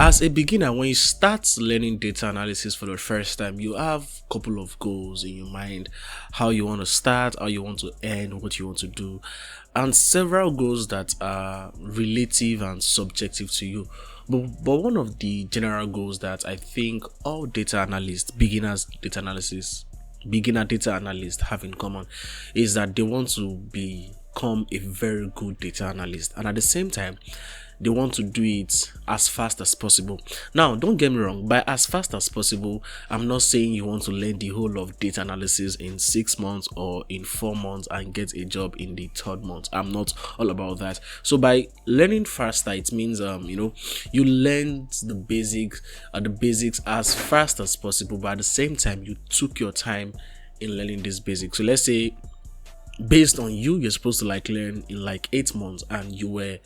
As a beginner, when you start learning data analysis for the first time, you have a couple of goals in your mind: how you want to start, how you want to earn, what you want to do, and several goals that are relative and subjective to you. But one of the general goals that I think all data analysts, beginner data analysts have in common is that they want to become a very good data analyst, and at the same time they want to do it as fast as possible. Now, don't get me wrong, by as fast as possible, I'm not saying you want to learn the whole of data analysis in 6 months or in 4 months and get a job in the third month. I'm not all about that. So by learning faster, it means you learn the basics as fast as possible, but at the same time you took your time in learning these basics. So let's say, based on you're supposed to learn in 8 months, and you were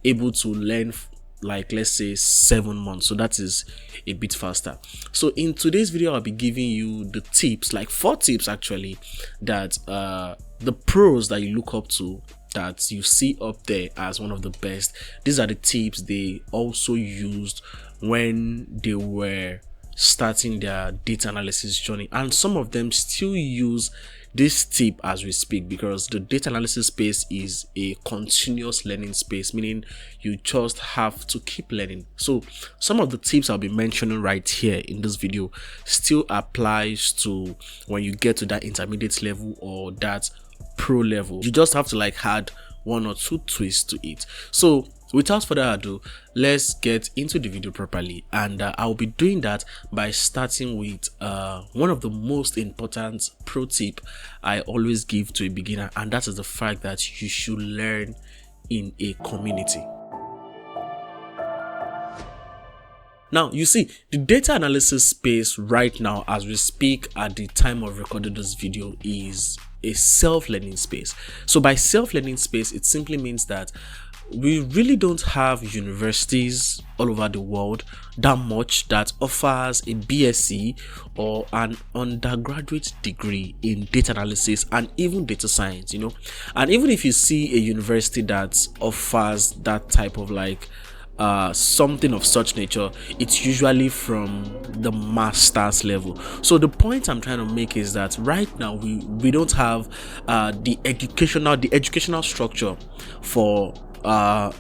able to learn let's say 7 months, so that is a bit faster. So in today's video, I'll be giving you the tips, 4 tips actually, that the pros that you look up to, that you see up there as one of the best. These are the tips they also used when they were starting their data analysis journey, and some of them still use this tip as we speak, because the data analysis space is a continuous learning space, meaning you just have to keep learning. So some of the tips I'll be mentioning right here in this video still applies to when you get to that intermediate level or that pro level. You just have to add 1 or 2 twists to it. So without further ado, let's get into the video properly, and I'll be doing that by starting with one of the most important pro tip I always give to a beginner, and that is the fact that you should learn in a community. Now, you see, the data analysis space right now, as we speak at the time of recording this video, is a self-learning space. So by self-learning space, it simply means that we really don't have universities all over the world that much that offers a BSc or an undergraduate degree in data analysis and even data science, and even if you see a university that offers that type of something of such nature, it's usually from the master's level. So the point I'm trying to make is that right now we don't have the educational structure for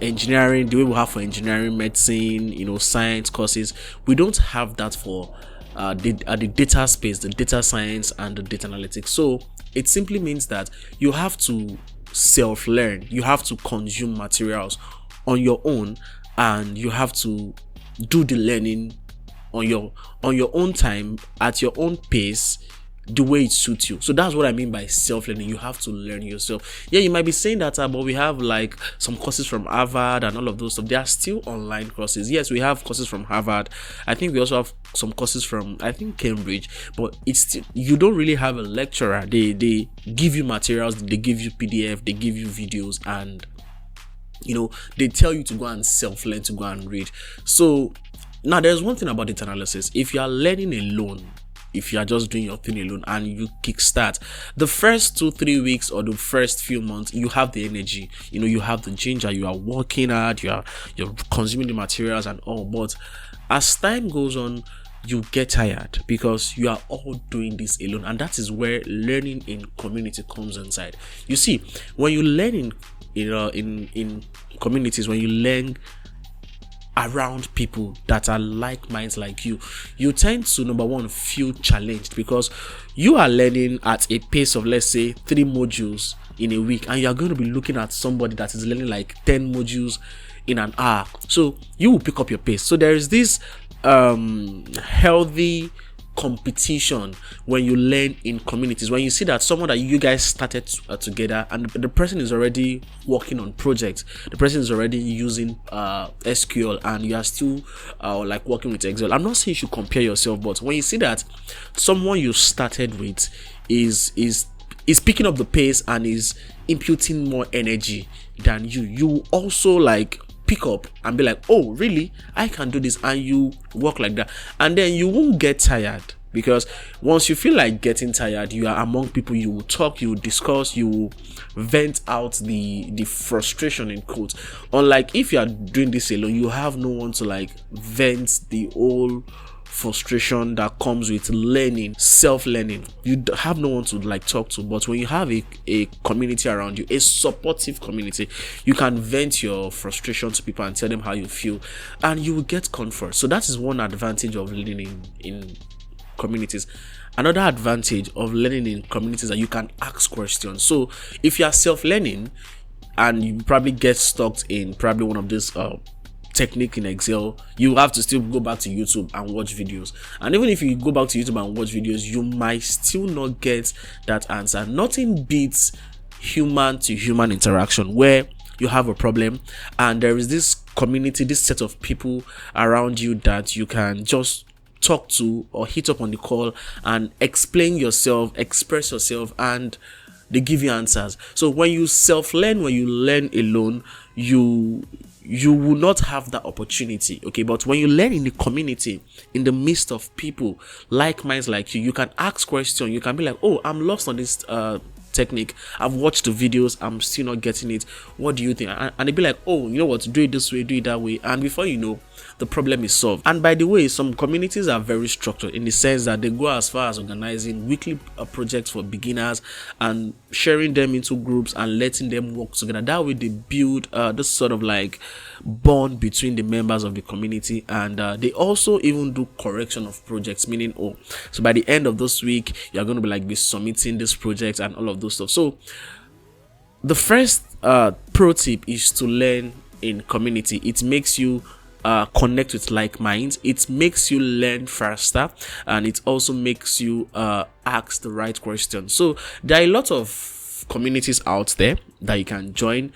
engineering the way we have for engineering, medicine, science courses. We don't have that for the data space, the data science and the data analytics. So it simply means that you have to self-learn, you have to consume materials on your own, and you have to do the learning on your own time, at your own pace, the way it suits you. So that's what I mean by self-learning. You have to learn yourself. Yeah, you might be saying that, but we have some courses from Harvard and all of those stuff. They are still online courses. Yes, we have courses from Harvard. I think we also have some courses from, I think, Cambridge, but it's still, you don't really have a lecturer. They give you materials, they give you PDF, they give you videos, and they tell you to go and self-learn, to go and read. So now there's one thing about data analysis. If you are learning alone, if you are just doing your thing alone and you kickstart, the first 2-3 weeks or the first few months, you have the energy, you have the ginger, you are working hard, you're consuming the materials and all. But as time goes on, you get tired because you are all doing this alone, and that is where learning in community comes inside. You see, when you learn in communities, when you learn around people that are like minds like you tend to, number one, feel challenged, because you are learning at a pace of, let's say, 3 modules in a week, and you are going to be looking at somebody that is learning 10 modules in an hour. So you will pick up your pace. So there is this healthy competition when you learn in communities. When you see that someone that you guys started together, and the person is already working on projects, the person is already using SQL, and you are still working with Excel. I'm not saying you should compare yourself, but when you see that someone you started with is picking up the pace and is imputing more energy than you also pick up and be like, oh really, I can do this, and you work like that, and then you won't get tired because once you feel like getting tired, you are among people, you will talk, you will discuss, you will vent out the frustration in quotes. Unlike if you are doing this alone, you have no one to like vent the whole frustration that comes with learning, self-learning. You have no one to like talk to. But when you have a community around you, a supportive community, you can vent your frustration to people and tell them how you feel, and you will get comfort. So that is one advantage of learning in communities. Another advantage of learning in communities is that you can ask questions. So if you are self-learning and you probably get stuck in probably one of these technique in Excel, you have to still go back to YouTube and watch videos. And even if you go back to YouTube and watch videos, you might still not get that answer. Nothing beats human to human interaction, where you have a problem and there is this community, this set of people around you that you can just talk to or hit up on the call and explain yourself, express yourself, and they give you answers. So when you self-learn, when you learn alone, you will not have that opportunity, okay? But when you learn in the community, in the midst of people like minds like you can ask questions. You can be like, oh, I'm lost on this technique, I've watched the videos, I'm still not getting it, what do you think? And they'd be like, oh, you know what, do it this way, do it that way, and before you know, the problem is solved. And by the way, some communities are very structured in the sense that they go as far as organizing weekly projects for beginners and sharing them into groups and letting them work together. That way they build this sort of like bond between the members of the community, and they also even do correction of projects, meaning, oh, so by the end of this week you're going to be submitting this project and all of those stuff. So the first pro tip is to learn in community. It makes you connect with like minds, it makes you learn faster, and it also makes you ask the right questions. So there are a lot of communities out there that you can join.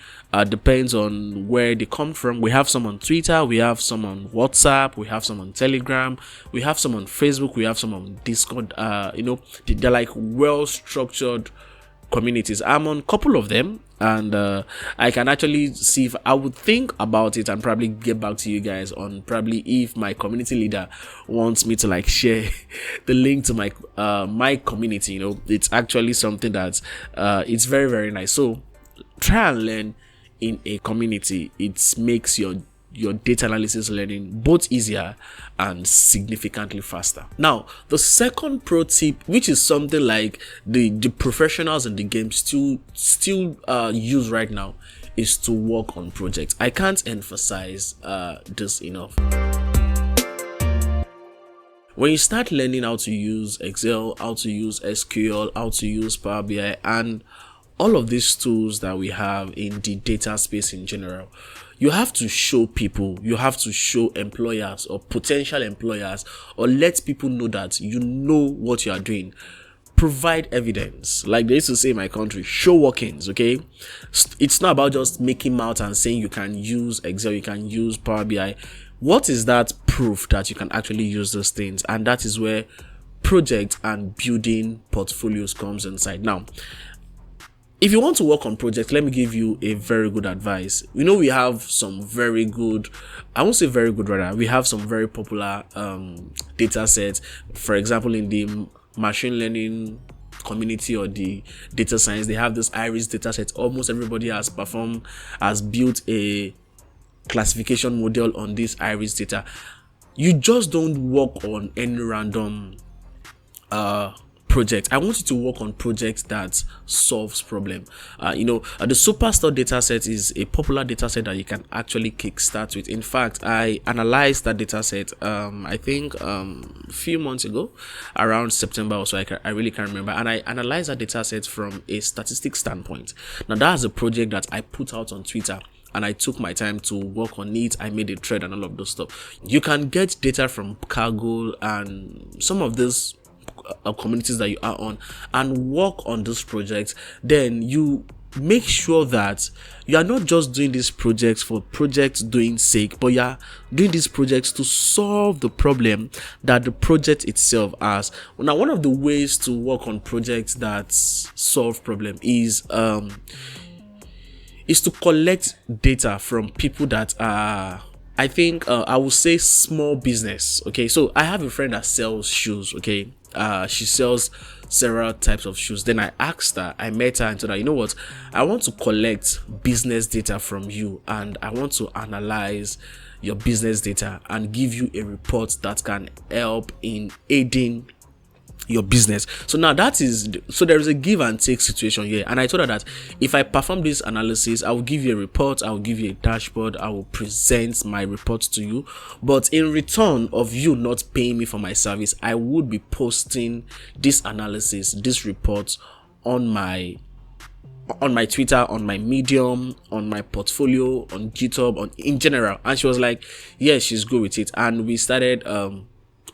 Depends on where they come from. We have some on Twitter, we have some on WhatsApp, we have some on Telegram, we have some on Facebook, we have some on Discord. They're like well structured communities. I'm on a couple of them, and I can actually see if I would think about it and probably get back to you guys on probably if my community leader wants me to like share the link to my my community. It's actually something that it's very, very nice. So try and learn in a community. It makes your data analysis learning both easier and significantly faster. Now, the second pro tip, which is something like the professionals in the game still use right now, is to work on projects. I can't emphasize this enough. When you start learning how to use Excel, how to use SQL, how to use Power BI, and all of these tools that we have in the data space in general, you have to show people, you have to show employers or potential employers, or let people know that you know what you are doing. Provide evidence. Like they used to say in my country, show workings, okay? It's not about just making mouth and saying you can use Excel, you can use Power BI. What is that proof that you can actually use those things? And that is where project and building portfolios comes inside. Now, if you want to work on projects, let me give you a very good advice. We have some very good, I won't say very good rather, we have some very popular data sets. For example, in the machine learning community or the data science, they have this iris data set. Almost everybody has built a classification model on this iris data. You just don't work on any random project. I want you to work on projects that solves problem. The Superstore dataset is a popular dataset that you can actually kickstart with. In fact, I analyzed that dataset I think a few months ago, around September or so. I really can't remember. And I analyzed that dataset from a statistics standpoint. Now that's a project that I put out on Twitter, and I took my time to work on it. I made a thread and all of those stuff. You can get data from Kaggle and some of these communities that you are on and work on this project. Then you make sure that you are not just doing these projects for projects doing sake, but you are doing these projects to solve the problem that the project itself has. Now, one of the ways to work on projects that solve problem is to collect data from people that are, I think I would say, small business. Okay, so I have a friend that sells shoes. Okay, She sells several types of shoes. Then I asked her, I met her and told her, you know what, I want to collect business data from you, and I want to analyze your business data and give you a report that can help in aiding your business. So now there is a give and take situation here, and I told her that if I perform this analysis, I will give you a report, I will give you a dashboard, I will present my report to you, but in return of you not paying me for my service, I would be posting this analysis, this report on my Twitter, on my Medium, on my portfolio, on GitHub, in general. And she was like, yeah, she's good with it. And we started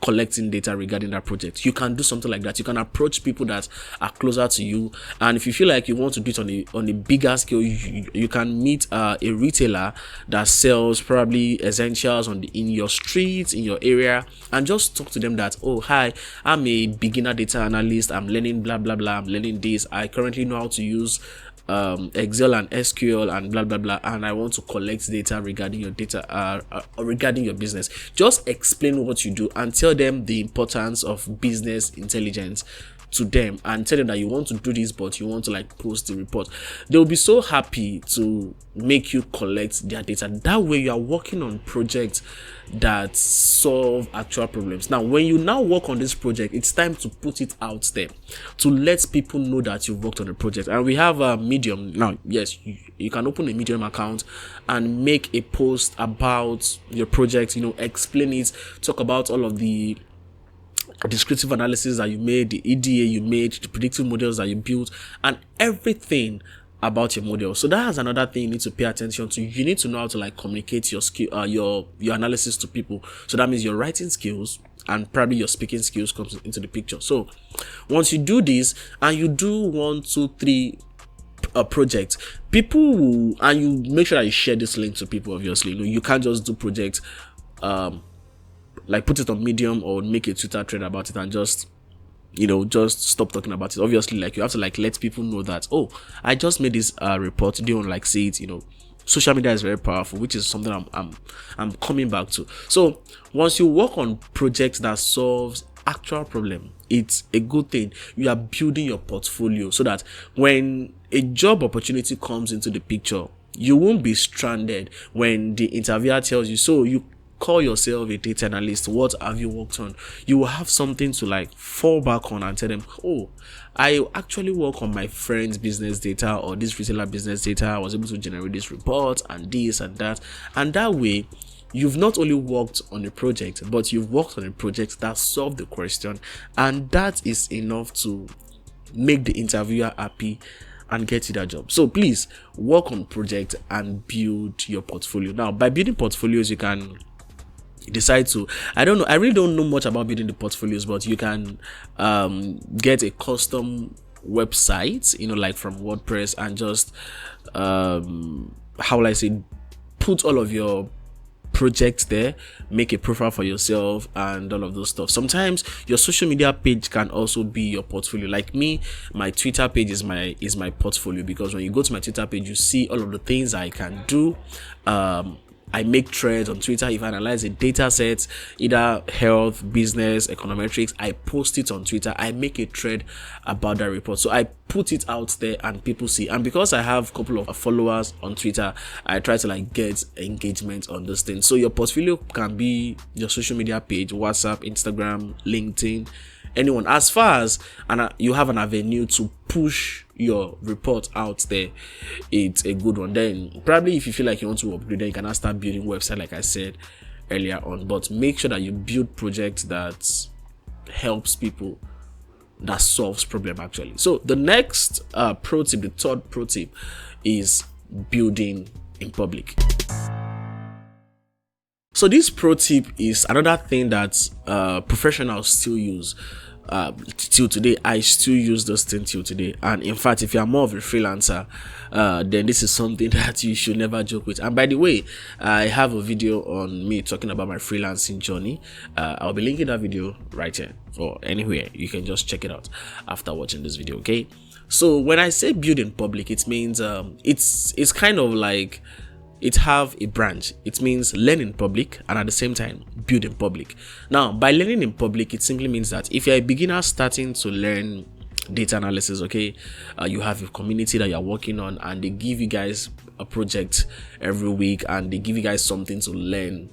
collecting data regarding that project. You can do something like that. You can approach people that are closer to you, and if you feel like you want to do it on a bigger scale, you can meet a retailer that sells probably essentials in your street, in your area, and just talk to them that, oh hi, I'm a beginner data analyst, I'm learning blah blah blah, I'm learning this, I currently know how to use Excel and SQL and blah blah blah, and I want to collect data regarding your data, regarding your business. Just explain what you do and tell them the importance of business intelligence to them, and tell them that you want to do this, but you want to like post the report. They'll be so happy to make you collect their data. That way you are working on projects that solve actual problems. Now when you now work on this project, it's time to put it out there to let people know that you've worked on the project. And we have a Medium now. Yes, you can open a Medium account and make a post about your project, explain it, talk about all of the descriptive analysis that you made, the EDA you made, the predictive models that you built, and everything about your model. So that is another thing you need to pay attention to. You need to know how to like communicate your skill, your analysis to people. So that means your writing skills and probably your speaking skills comes into the picture. So once you do this and you do 1, 2, 3 projects, people will, and you make sure that you share this link to people. Obviously, you can't just do projects like put it on Medium or make a Twitter thread about it and just stop talking about it. Obviously, like you have to like let people know that, oh, I just made this report, they don't like see it. Social media is very powerful, which is something I'm coming back to. So once you work on projects that solves actual problem, it's a good thing. You are building your portfolio so that when a job opportunity comes into the picture, you won't be stranded when the interviewer tells you, so you call yourself a data analyst, what have you worked on? You will have something to like fall back on and tell them, oh, I actually work on my friend's business data or this retailer business data. I was able to generate this report and this and that. And that way, you've not only worked on a project, but you've worked on a project that solved the question. And that is enough to make the interviewer happy and get you that job. So please work on project and build your portfolio. Now, by building portfolios, you can decide to, I really don't know much about building the portfolios, but you can get a custom website, like from WordPress, and just how will I say, put all of your projects there, make a profile for yourself and all of those stuff. Sometimes your social media page can also be your portfolio. Like me, my Twitter page is my portfolio, because when you go to my Twitter page, you see all of the things I can do. I make threads on Twitter. If I analyze a data set, either health, business, econometrics, I post it on Twitter. I make a thread about that report. So I put it out there and people see. And because I have a couple of followers on Twitter, I try to like get engagement on this thing. So your portfolio can be your social media page, WhatsApp, Instagram, LinkedIn, anyone. As far as you have an avenue to push your report out there, it's a good one. Then probably if you feel like you want to upgrade, then you can start building website like I said earlier on. But make sure that you build projects that helps people, that solves problem actually. So the next pro tip, the third pro tip, is building in public. So this pro tip is another thing that professionals still use till today. I still use this thing till today, and in fact, if you are more of a freelancer, then this is something that you should never joke with. And by the way, I have a video on me talking about my freelancing journey. I'll be linking that video right here or anywhere. You can just check it out after watching this video. Okay, so when I say build in public, it means it's kind of like it have a branch. It means learn in public and at the same time build in public. Now, by learning in public, it simply means that if you're a beginner starting to learn data analysis, okay, you have a community that you're working on, and they give you guys a project every week, and they give you guys something to learn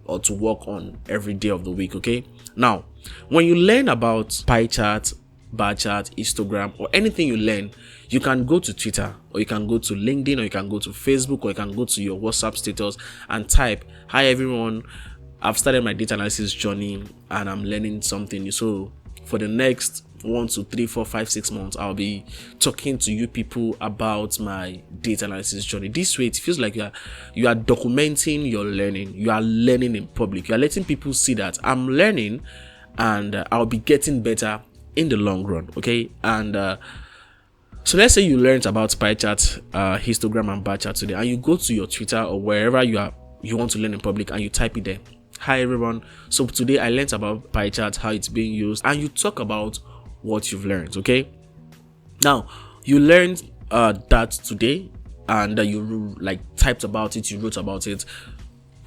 or to work on every day of the week. Okay, now when you learn about pie chart, bar chart, histogram, or anything you learn, you can go to Twitter, or you can go to LinkedIn, or you can go to Facebook, or you can go to your WhatsApp status and type, "Hi everyone, I've started my data analysis journey and I'm learning something new. So for the next 1 to 3, 4, 5, 6 months, I'll be talking to you people about my data analysis journey." This way, it feels like you are documenting your learning. You are learning in public. You are letting people see that I'm learning, and I'll be getting better in the long run. Okay, and so let's say you learned about pie chart, histogram, and bar chart today, and you go to your Twitter or wherever you want to learn in public, and you type it there. "Hi everyone, so today I learned about pie chart, how it's being used," and you talk about what you've learned. Okay, now you learned that today, and you like typed about it, you wrote about it.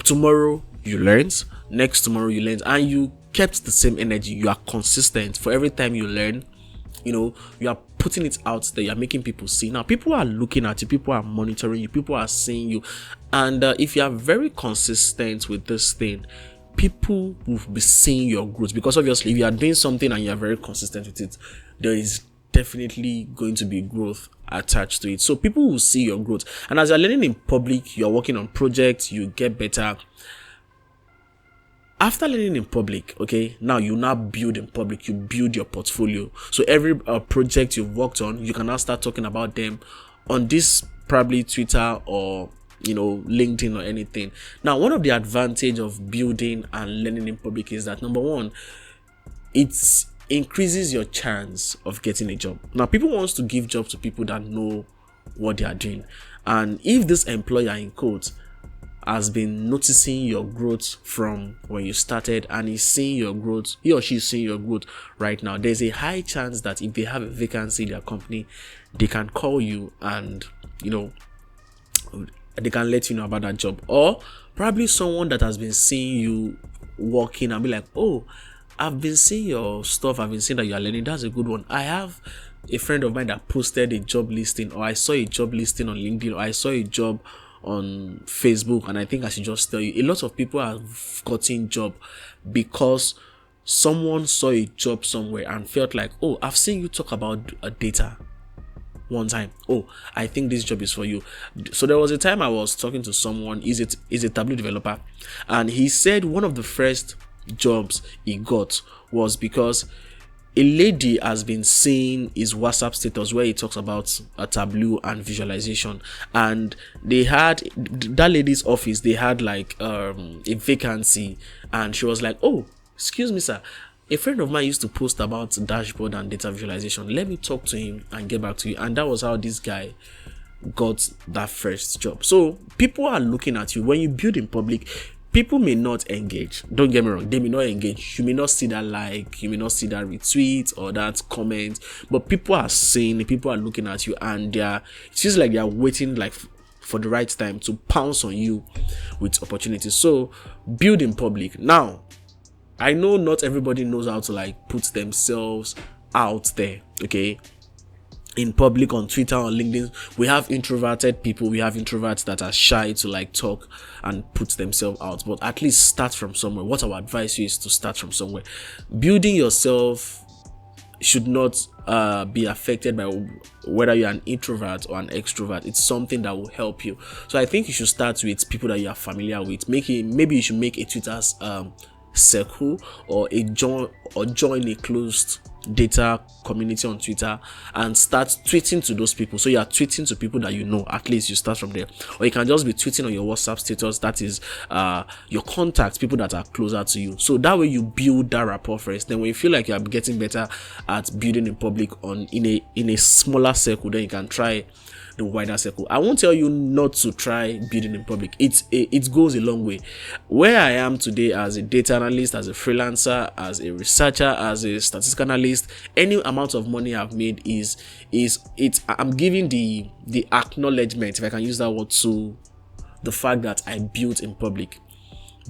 Tomorrow you learned, next tomorrow you learned, and you kept the same energy. You are consistent. For every time you learn, you are putting it out there. You're making people see. Now people are looking at you, people are monitoring you, people are seeing you, and if you are very consistent with this thing, people will be seeing your growth. Because obviously, if you are doing something and you are very consistent with it, there is definitely going to be growth attached to it. So people will see your growth, and as you're learning in public, you're working on projects, you get better. After learning in public, okay, now you now build in public, you build your portfolio. So every project you've worked on, you can now start talking about them on this probably Twitter or LinkedIn or anything. Now, one of the advantage of building and learning in public is that, number one, it increases your chance of getting a job. Now, people wants to give jobs to people that know what they are doing, and if this employer, in quotes, has been noticing your growth from when you started, and is seeing your growth, he or she is seeing your growth right now, there's a high chance that if they have a vacancy in their company, they can call you and they can let you know about that job. Or probably someone that has been seeing you working and be like, "Oh, I've been seeing your stuff, I've been seeing that you are learning, that's a good one. I have a friend of mine that posted a job listing, or I saw a job listing on LinkedIn, or I saw a job on Facebook, and I think I should just tell you." A lot of people have gotten job because someone saw a job somewhere and felt like, "Oh, I've seen you talk about data one time. Oh, I think this job is for you." So there was a time I was talking to someone, is a Tableau developer, and he said one of the first jobs he got was because a lady has been seeing his WhatsApp status where he talks about a Tableau and visualization, and they had that lady's office, they had like a vacancy, and she was like, "Oh, excuse me sir, a friend of mine used to post about dashboard and data visualization. Let me talk to him and get back to you." And that was how this guy got that first job. So people are looking at you. When you build in public, people may not engage. Don't get me wrong, they may not engage. You may not see that like, you may not see that retweet or that comment, but people are seeing, people are looking at you, and it feels like they are waiting like for the right time to pounce on you with opportunities. So build in public. Now, I know not everybody knows how to like put themselves out there, okay, in public, on Twitter, on LinkedIn. We have introverted people, we have introverts that are shy to like talk and put themselves out, but at least start from somewhere. What I would advise you is to start from somewhere. Building yourself should not be affected by whether you're an introvert or an extrovert. It's something that will help you. So I think you should start with people that you are familiar with. Maybe you should make a Twitter's circle, or join a closed data community on Twitter and start tweeting to those people. So you are tweeting to people that you know. At least you start from there. Or you can just be tweeting on your WhatsApp status, that is your contacts, people that are closer to you. So that way you build that rapport first. Then when you feel like you are getting better at building in public in a smaller circle, then you can try the wider circle. I won't tell you not to try building in public. It goes a long way. Where I am today as a data analyst, as a freelancer, as a researcher, as a statistical analyst, any amount of money I've made I'm giving the acknowledgement, if I can use that word, to the fact that I built in public.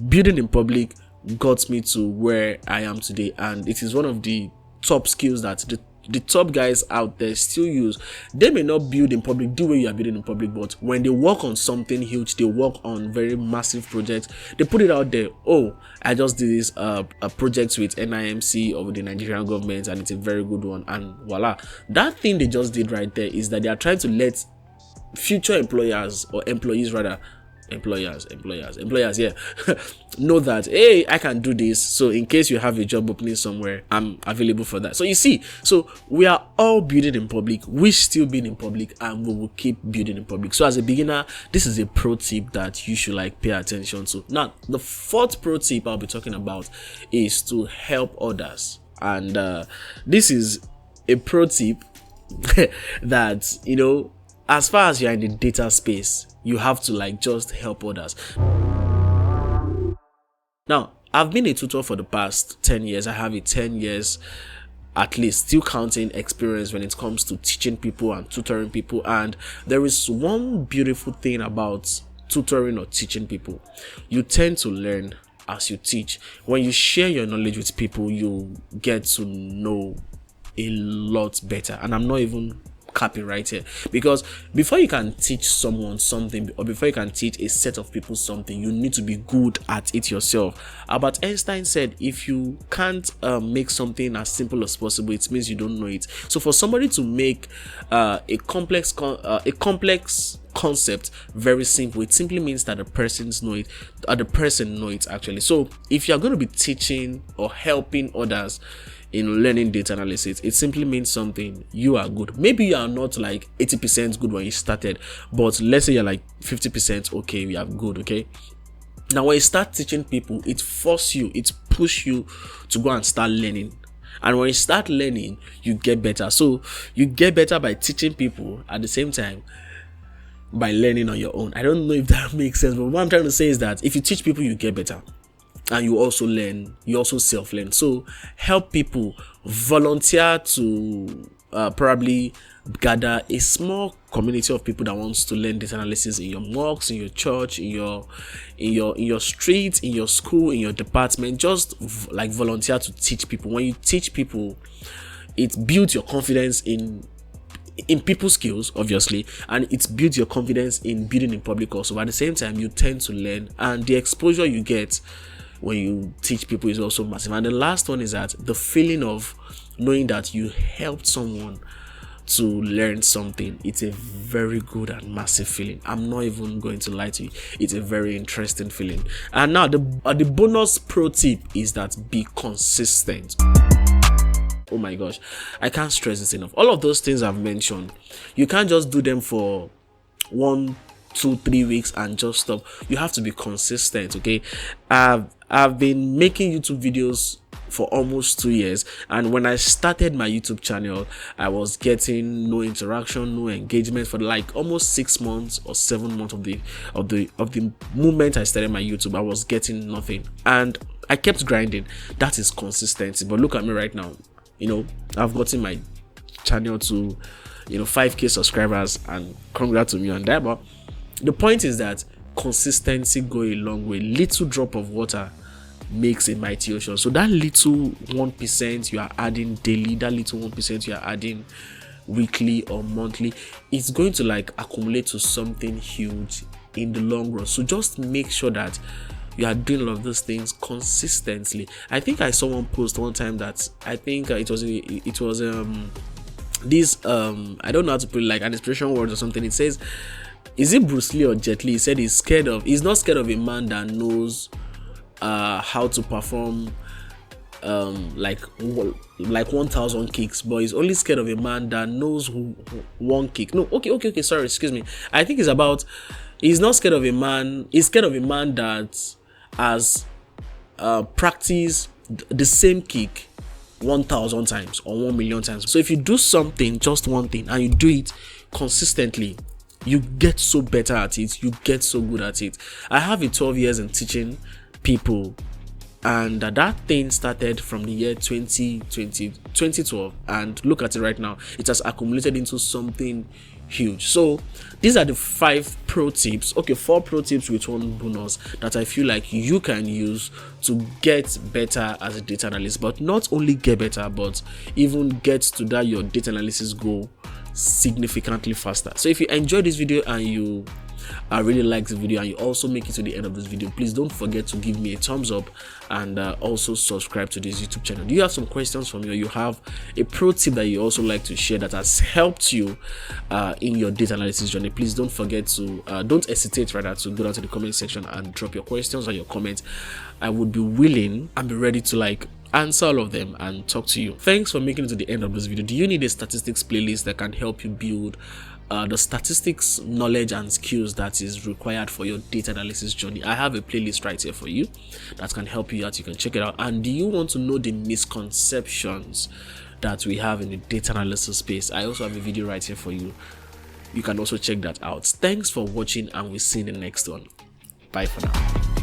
Building in public got me to where I am today, and it is one of the top skills that the top guys out there still use. They may not build in public the way you are building in public, but when they work on something huge, they work on very massive projects, they put it out there. Oh, I just did this a project with NIMC or with the Nigerian government, and it's a very good one, and voila. That thing they just did right there is that they are trying to let future employers, or employees rather, employers yeah know that, hey, I can do this, so in case you have a job opening somewhere, I'm available for that. So you see, so we are all building in public, we still build in public, and we will keep building in public. So as a beginner, this is a pro tip that you should pay attention to. Now, the fourth pro tip I'll be talking about is to help others, and this is a pro tip that, as far as you're in the data space, you have to just help others. Now, I've been a tutor for the past 10 years. I have a 10 years, at least, still counting, experience when it comes to teaching people and tutoring people. And there is one beautiful thing about tutoring or teaching people. You tend to learn as you teach. When you share your knowledge with people, you get to know a lot better. And I'm not even capping right here, because before you can teach someone something, or before you can teach a set of people something, you need to be good at it yourself. Albert Einstein said, if you can't make something as simple as possible, it means you don't know it. So for somebody to make a complex concept very simple, it simply means that the person know it actually. So if you're going to be teaching or helping others in learning data analysis, it simply means something: you are good. Maybe you are not 80% good when you started, but let's say you're 50% okay, we are good. Okay, now when you start teaching people, it forces you, it pushes you to go and start learning. And when you start learning, you get better. So you get better by teaching people, at the same time by learning on your own. I don't know if that makes sense, but what I'm trying to say is that if you teach people, you get better. And you also learn, you also self-learn. So help people, volunteer to probably gather a small community of people that wants to learn data analysis in your mosque, in your church, in your street, in your school, in your department. Just volunteer to teach people. When you teach people, it builds your confidence in people's skills, obviously, and it's builds your confidence in building in public also. But at the same time, you tend to learn, and the exposure you get when you teach people is also massive. And the last one is that the feeling of knowing that you helped someone to learn something, it's a very good and massive feeling. I'm not even going to lie to you, it's a very interesting feeling. And now the bonus pro tip is that be consistent. Oh my gosh, I can't stress this enough. All of those things I've mentioned, you can't just do them for 1, 2, 3 weeks and just stop. You have to be consistent. Okay, I've been making YouTube videos for almost 2 years, and when I started my YouTube channel, I was getting no interaction, no engagement for almost 6 months or 7 months of the moment I started my YouTube. I was getting nothing, and I kept grinding. That is consistency. But look at me right now. I've gotten my channel to 5k subscribers, and congrats to me on that. But the point is that consistency goes a long way. Little drop of water makes a mighty ocean. So that little 1% you are adding daily, that little 1% you are adding weekly or monthly, it's going to accumulate to something huge in the long run. So just make sure that you are doing all of those things consistently. I think I saw one post one time that I think it was this I don't know how to put it, an inspiration word or something. It says, is it Bruce Lee or Jet Li? He said he's not scared of a man that knows how to perform 1,000 kicks, but he's only scared of a man that knows one kick. No, okay, sorry, excuse me. I think it's about, he's not scared of a man, he's scared of a man that has practiced the same kick 1,000 times or 1,000,000 times. So if you do something, just one thing, and you do it consistently, you get so better at it, you get so good at it. I have 12 years in teaching people, and that thing started from the year 2012, and look at it right now. It has accumulated into something huge. So these are the 5 pro tips, okay, 4 pro tips with 1 bonus that I feel like you can use to get better as a data analyst, but not only get better, but even get to that your data analysis goal significantly faster. So if you enjoyed this video and you really like the video and you also make it to the end of this video, please don't forget to give me a thumbs up and also subscribe to this YouTube channel. Do you have some questions for me, or you have a pro tip that you also like to share that has helped you in your data analysis journey? Please don't forget to don't hesitate rather to go down to the comment section and drop your questions or your comments. I would be willing and be ready to answer all of them and talk to you. Thanks for making it to the end of this video. Do you need a statistics playlist that can help you build the statistics knowledge and skills that is required for your data analysis journey? I have a playlist right here for you that can help you out. You can check it out. And do you want to know the misconceptions that we have in the data analysis space? I also have a video right here for you. You can also check that out. Thanks for watching, and we'll see you in the next one. Bye for now.